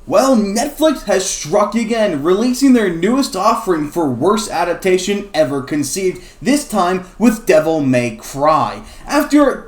Well, Netflix has struck again, releasing their newest offering for worst adaptation ever conceived, this time with Devil May Cry. After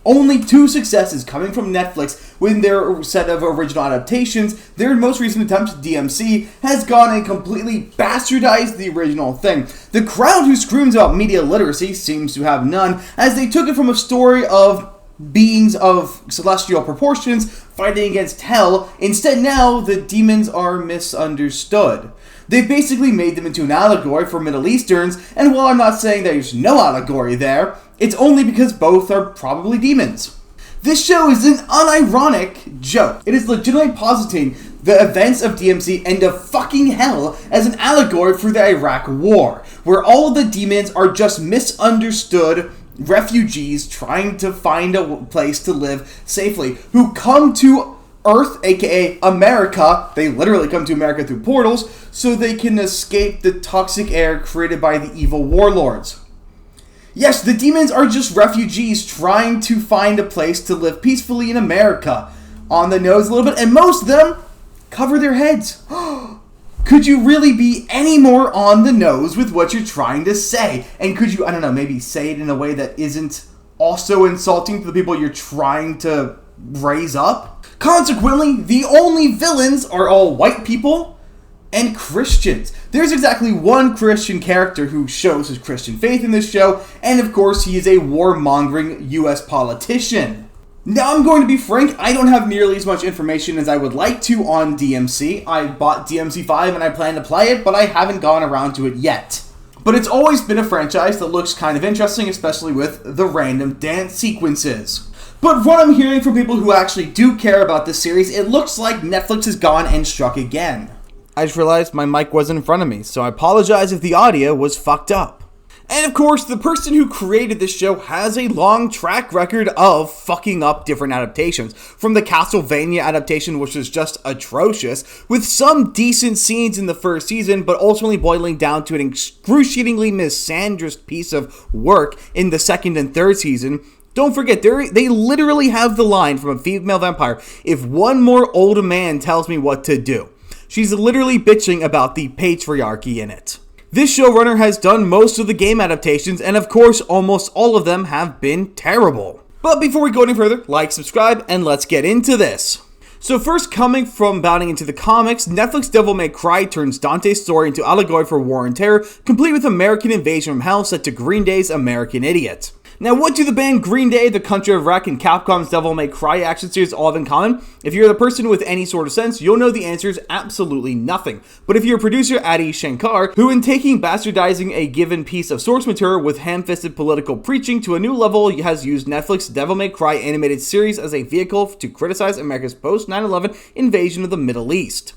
only two successes coming from Netflix with their set of original adaptations, their most recent attempt, DMC, has gone and completely bastardized the original thing. The crowd who screams about media literacy seems to have none, as they took it from a story of beings of celestial proportions fighting against hell. Instead, now the demons are misunderstood. They basically made them into an allegory for Middle Easterns, and while I'm not saying there's no allegory there, it's only because both are probably demons. This show is an unironic joke. It is legitimately positing the events of DMC and of fucking hell as an allegory for the Iraq War, where all of the demons are just misunderstood refugees trying to find a place to live safely, who come to Earth, aka America. They literally come to America through portals so they can escape the toxic air created by the evil warlords. Yes, the demons are just refugees trying to find a place to live peacefully in America. On the nose a little bit, and most of them cover their heads. Could you really be any more on the nose with what you're trying to say? And could you, I don't know, maybe say it in a way that isn't also insulting to the people you're trying to raise up? Consequently, the only villains are all white people and Christians. There's exactly one Christian character who shows his Christian faith in this show, and of course he is a warmongering US politician. Now, I'm going to be frank, I don't have nearly as much information as I would like to on DMC. I bought DMC 5 and I plan to play it, but I haven't gone around to it yet. But it's always been a franchise that looks kind of interesting, especially with the random dance sequences. But what I'm hearing from people who actually do care about this series, it looks like Netflix has gone and struck again. I just realized my mic wasn't in front of me, so I apologize if the audio was fucked up. And of course, the person who created this show has a long track record of fucking up different adaptations. From the Castlevania adaptation, which was just atrocious, with some decent scenes in the first season, but ultimately boiling down to an excruciatingly misandrous piece of work in the second and third season. Don't forget, they literally have the line from a female vampire, "If one more old man tells me what to do." She's literally bitching about the patriarchy in it. This showrunner has done most of the game adaptations, and of course, almost all of them have been terrible. But before we go any further, like, subscribe, and let's get into this. So first, coming from bounding into the comics, Netflix Devil May Cry turns Dante's story into allegory for war and terror, complete with American invasion from hell set to Green Day's American Idiot. Now, what do the band Green Day, The Country of Wreck, and Capcom's Devil May Cry action series all have in common? If you're the person with any sort of sense, you'll know the answer is absolutely nothing. But if you're producer Adi Shankar, who in taking bastardizing a given piece of source material with ham-fisted political preaching to a new level has used Netflix Devil May Cry animated series as a vehicle to criticize America's post-9/11 invasion of the Middle East.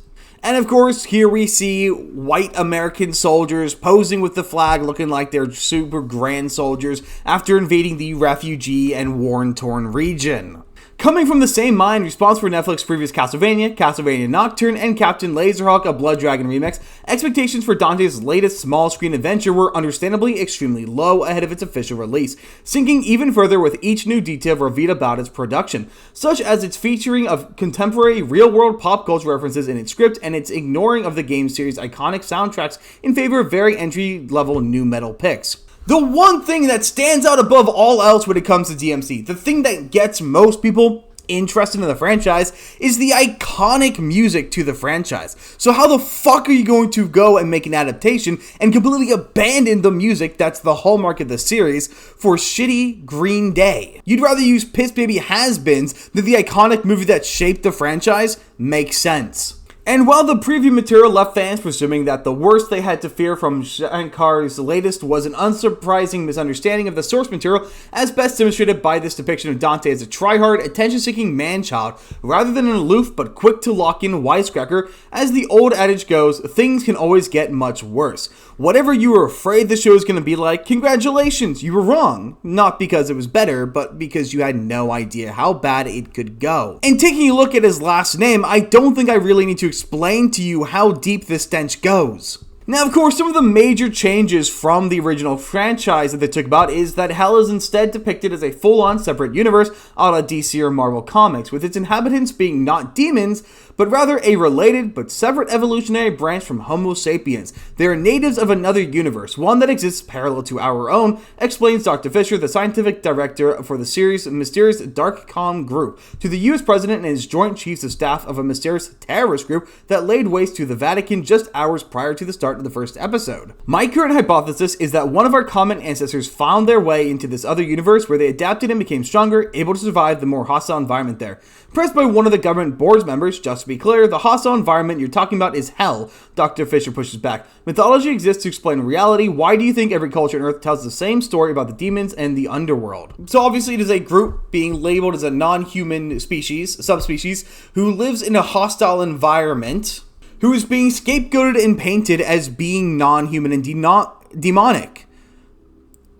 And of course, here we see white American soldiers posing with the flag looking like they're super grand soldiers after invading the refugee and war-torn region. Coming from the same mind responsible for Netflix's previous Castlevania, Castlevania Nocturne, and Captain Laserhawk, a Blood Dragon remix, expectations for Dante's latest small-screen adventure were understandably extremely low ahead of its official release, sinking even further with each new detail revealed about its production, such as its featuring of contemporary real-world pop culture references in its script and its ignoring of the game series' iconic soundtracks in favor of very entry-level nu metal picks. The one thing that stands out above all else when it comes to DMC, the thing that gets most people interested in the franchise, is the iconic music to the franchise. So how the fuck are you going to go and make an adaptation and completely abandon the music that's the hallmark of the series for shitty Green Day? You'd rather use Piss Baby Has-Beens than the iconic movie that shaped the franchise? Makes sense. And while the preview material left fans presuming that the worst they had to fear from Shankar's latest was an unsurprising misunderstanding of the source material, as best demonstrated by this depiction of Dante as a try-hard, attention-seeking man-child, rather than an aloof but quick-to-lock-in wisecracker, as the old adage goes, things can always get much worse. Whatever you were afraid the show was going to be like, congratulations, you were wrong. Not because it was better, but because you had no idea how bad it could go. And taking a look at his last name, I don't think I really need to explain to you how deep this stench goes. Now, of course, some of the major changes from the original franchise that they took about is that Hell is instead depicted as a full-on separate universe a la DC or Marvel Comics, with its inhabitants being not demons, but rather a related but separate evolutionary branch from Homo sapiens. They are natives of another universe, one that exists parallel to our own, explains Dr. Fisher, the scientific director for the series' mysterious Dark Calm group, to the U.S. President and his Joint Chiefs of Staff of a mysterious terrorist group that laid waste to the Vatican just hours prior to the start of the first episode. My current hypothesis is that one of our common ancestors found their way into this other universe where they adapted and became stronger, able to survive the more hostile environment there. Pressed by one of the government board's members, just to be clear, the hostile environment you're talking about is hell, Dr. Fisher pushes back. Mythology exists to explain reality. Why do you think every culture on Earth tells the same story about the demons and the underworld? So obviously it is a group being labeled as a non-human subspecies, who lives in a hostile environment, who is being scapegoated and painted as being non-human and demonic.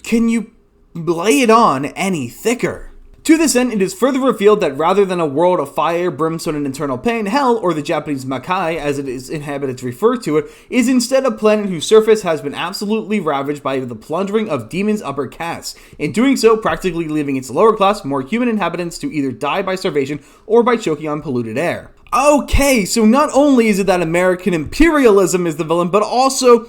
Can you lay it on any thicker? To this end, it is further revealed that rather than a world of fire, brimstone, and eternal pain, hell, or the Japanese Makai, as it is inhabitants refer to it, is instead a planet whose surface has been absolutely ravaged by the plundering of demons' upper castes, in doing so practically leaving its lower class, more human inhabitants to either die by starvation or by choking on polluted air. Okay, so not only is it that American imperialism is the villain, but also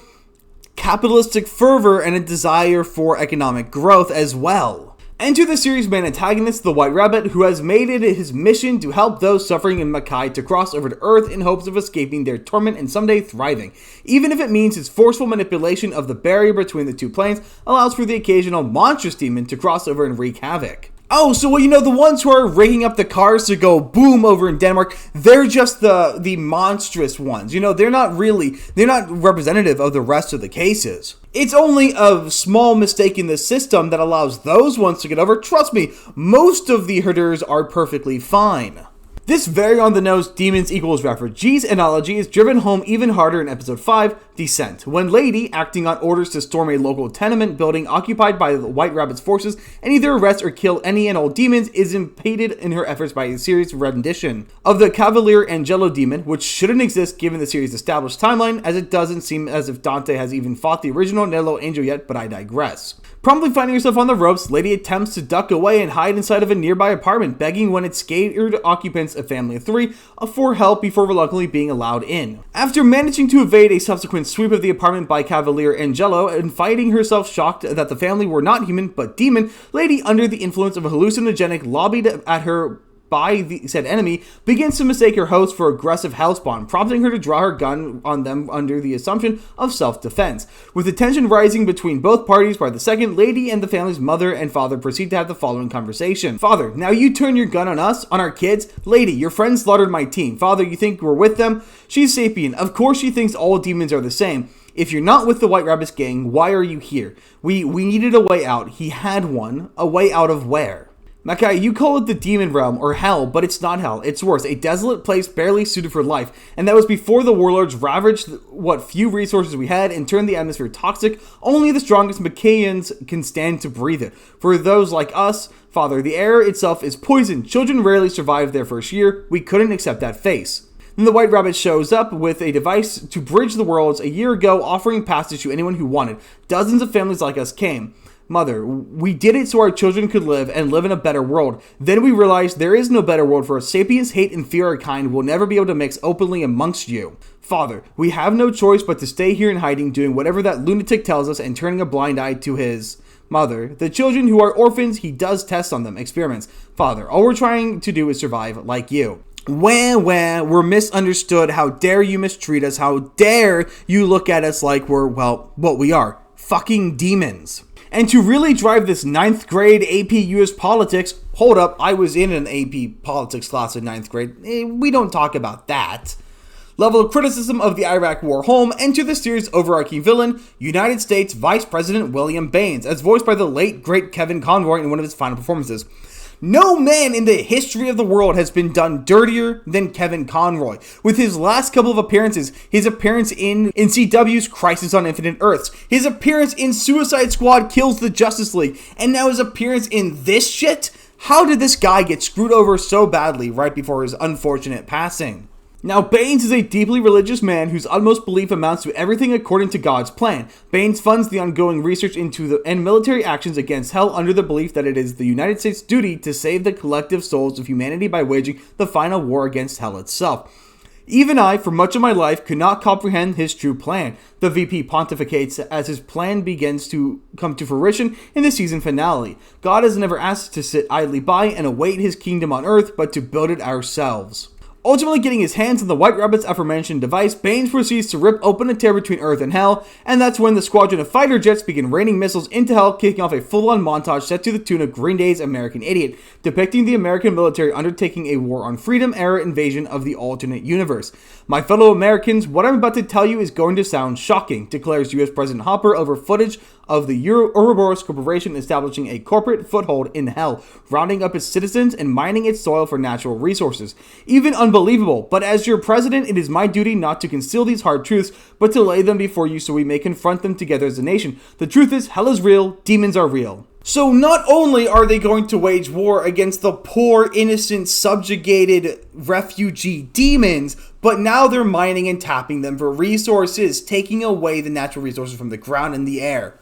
capitalistic fervor and a desire for economic growth as well. Enter the series' main antagonist, the White Rabbit, who has made it his mission to help those suffering in Makai to cross over to Earth in hopes of escaping their torment and someday thriving, even if it means his forceful manipulation of the barrier between the two planes allows for the occasional monstrous demon to cross over and wreak havoc. Oh, so well, the ones who are rigging up the cars to go boom over in Denmark, they're just the monstrous ones. They're not representative of the rest of the cases. It's only a small mistake in the system that allows those ones to get over. Trust me, most of the herders are perfectly fine. This very on-the-nose demons equals refugees analogy is driven home even harder in episode 5, Descent, when Lady, acting on orders to storm a local tenement building occupied by the White Rabbit's forces and either arrest or kill any and all demons, is impeded in her efforts by a serious rendition of the Cavalier Angelo demon, which shouldn't exist given the series' established timeline, as it doesn't seem as if Dante has even fought the original Nello Angel yet, but I digress. Promptly finding herself on the ropes, Lady attempts to duck away and hide inside of a nearby apartment, begging one of its scared occupants, a family of 3, for help before reluctantly being allowed in. After managing to evade a subsequent sweep of the apartment by Cavalier Angelo and finding herself shocked that the family were not human but demon, Lady, under the influence of a hallucinogenic lobbied at her by the said enemy, begins to mistake her host for aggressive hellspawn, prompting her to draw her gun on them under the assumption of self-defense. With the tension rising between both parties, by the second, Lady and the family's mother and father proceed to have the following conversation. Father, now you turn your gun on us, on our kids? Lady, your friend slaughtered my team. Father, you think we're with them? She's sapient. Of course she thinks all demons are the same. If you're not with the White Rabbit's gang, why are you here? We needed a way out. He had one. A way out of where? Makai, you call it the demon realm, or hell, but it's not hell. It's worse, a desolate place barely suited for life, and that was before the warlords ravaged what few resources we had and turned the atmosphere toxic. Only the strongest Macaians can stand to breathe it. For those like us, Father, the air itself is poison. Children rarely survive their first year. We couldn't accept that face. Then the White Rabbit shows up with a device to bridge the worlds a year ago, offering passage to anyone who wanted. Dozens of families like us came. Mother, we did it so our children could live and live in a better world. Then we realized there is no better world for us. Sapiens hate and fear our kind will never be able to mix openly amongst you. Father, we have no choice but to stay here in hiding, doing whatever that lunatic tells us and turning a blind eye to his... Mother, the children who are orphans, he does tests on them, experiments. Father, all we're trying to do is survive like you. We're misunderstood. How dare you mistreat us? How dare you look at us like we're, well, what we are. Fucking demons. And to really drive this 9th grade AP US politics, hold up, I was in an AP politics class in 9th grade. We don't talk about that. Level of criticism of the Iraq War home, enter the series' overarching villain, United States Vice President William Baines, as voiced by the late, great Kevin Conroy in one of his final performances. No man in the history of the world has been done dirtier than Kevin Conroy. With his last couple of appearances, his appearance in CW's Crisis on Infinite Earths, his appearance in Suicide Squad Kills the Justice League, and now his appearance in this shit? How did this guy get screwed over so badly right before his unfortunate passing? Now, Baines is a deeply religious man whose utmost belief amounts to everything according to God's plan. Baines funds the ongoing research into and military actions against hell under the belief that it is the United States' duty to save the collective souls of humanity by waging the final war against hell itself. Even I, for much of my life, could not comprehend his true plan. The VP pontificates as his plan begins to come to fruition in the season finale. God has never asked us to sit idly by and await his kingdom on earth, but to build it ourselves. Ultimately getting his hands on the White Rabbit's aforementioned device, Baines proceeds to rip open a tear between Earth and Hell, and that's when the squadron of fighter jets begin raining missiles into Hell, kicking off a full-on montage set to the tune of Green Day's American Idiot, depicting the American military undertaking a war on freedom-era invasion of the alternate universe. My fellow Americans, what I'm about to tell you is going to sound shocking, declares U.S. President Hopper over footage of the Ouroboros Corporation establishing a corporate foothold in Hell, rounding up its citizens and mining its soil for natural resources. Even unbelievable, but as your president, it is my duty not to conceal these hard truths, but to lay them before you so we may confront them together as a nation. The truth is, Hell is real, demons are real. So not only are they going to wage war against the poor, innocent, subjugated refugee demons, but now they're mining and tapping them for resources, taking away the natural resources from the ground and the air.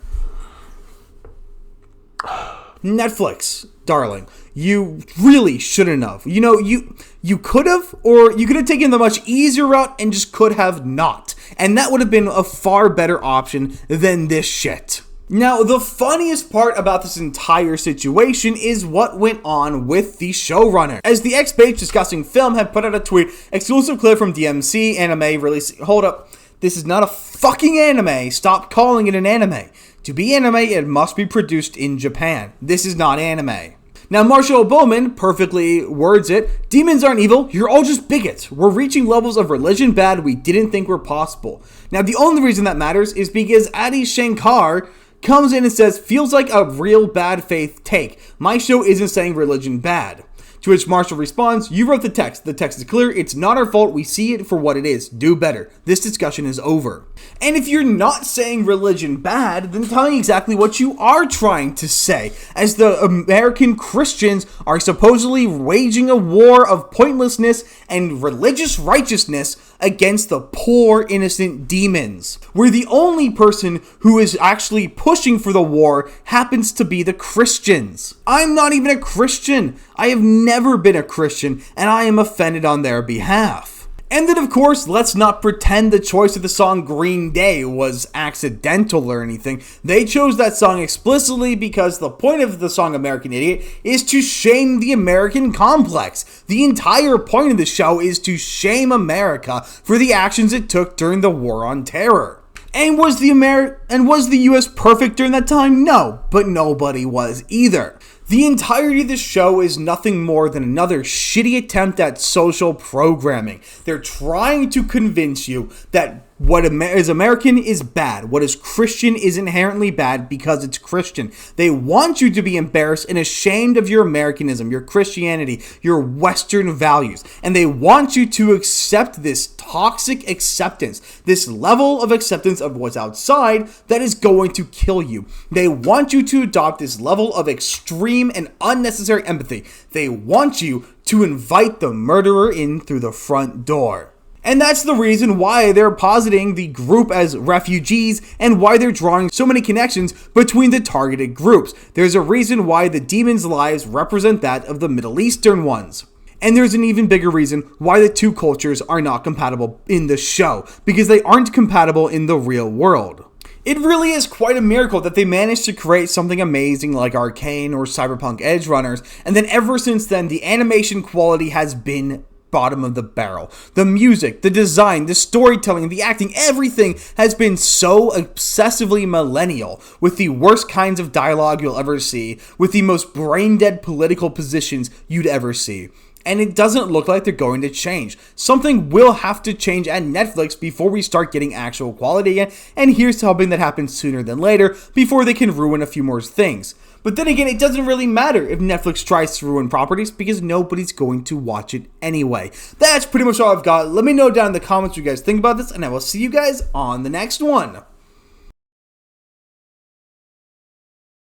Netflix, darling, you really shouldn't have. You know, you could have, or you could have taken the much easier route and just could have not. And that would have been a far better option than this shit. Now, the funniest part about this entire situation is what went on with the showrunner. As the X-Page discussing film had put out a tweet, exclusive clip from DMC anime release. Hold up, this is not a fucking anime. Stop calling it an anime. To be anime, it must be produced in Japan. This is not anime. Now, Marshall Bowman perfectly words it, demons aren't evil, you're all just bigots. We're reaching levels of religion bad we didn't think were possible. Now, the only reason that matters is because Adi Shankar comes in and says, feels like a real bad faith take. My show isn't saying religion bad. To which Marshall responds, you wrote the text. The text is clear. It's not our fault. We see it for what it is. Do better. This discussion is over. And if you're not saying religion bad, then tell me exactly what you are trying to say. As the American Christians are supposedly waging a war of pointlessness and religious righteousness against the poor, innocent demons, where the only person who is actually pushing for the war happens to be the Christians. I'm not even a Christian. I have never been a Christian, and I am offended on their behalf. And then, of course, let's not pretend the choice of the song Green Day was accidental or anything. They chose that song explicitly because the point of the song American Idiot is to shame the American complex. The entire point of the show is to shame America for the actions it took during the War on Terror. And was the US perfect during that time? No, but nobody was either. The entirety of the show is nothing more than another shitty attempt at social programming. They're trying to convince you that what is American is bad. What is Christian is inherently bad because it's Christian. They want you to be embarrassed and ashamed of your Americanism, your Christianity, your Western values. And they want you to accept this toxic acceptance, this level of acceptance of what's outside that is going to kill you. They want you to adopt this level of extreme and unnecessary empathy. They want you to invite the murderer in through the front door. And that's the reason why they're positing the group as refugees and why they're drawing so many connections between the targeted groups. There's a reason why the demons' lives represent that of the Middle Eastern ones. And there's an even bigger reason why the two cultures are not compatible in the show, because they aren't compatible in the real world. It really is quite a miracle that they managed to create something amazing like Arcane or Cyberpunk Edge Runners, and then ever since then, the animation quality has been bottom of the barrel. The music, the design, the storytelling, the acting, everything has been so obsessively millennial, with the worst kinds of dialogue you'll ever see, with the most brain-dead political positions you'd ever see. And it doesn't look like they're going to change. Something will have to change at Netflix before we start getting actual quality again, and here's to hoping that happens sooner than later before they can ruin a few more things. But then again, it doesn't really matter if Netflix tries to ruin properties because nobody's going to watch it anyway. That's pretty much all I've got. Let me know down in the comments what you guys think about this, and I will see you guys on the next one.